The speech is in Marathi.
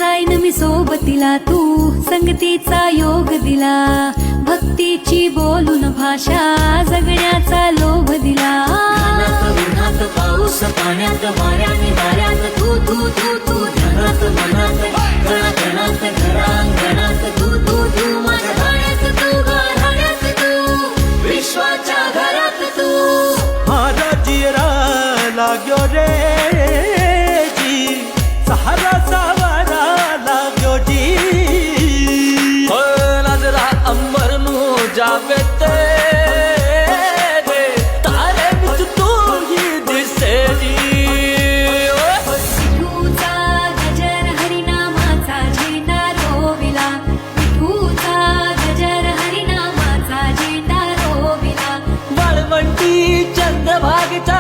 जाईन मी सोबतीला, तू संगतीचा योग दिला. भक्तीची बोलून भाषा, जगण्याचा लोभ दिला. उन्हात पाऊस पाण्यात वाऱ्याने वाऱ्यात तू तू तू तू ध्यानात मनात कणाकणात घरांगणात तू तू तू माझ्या गाण्यात तू गाण्यात तू विश्वाच्या घरात तू. मारा जियरा लाग्यो रे जी, सहारा सावरा लाग्यो जी. हो नजरा अंबर नू जावे ते तारे विच तू ही दिसे जी. विठूचा गजर हरिनामाचा झेंडा रोविला, विठूचा गजर हरिनामाचा झेंडा रोविला. वाळवंटी चंद्रभागेचा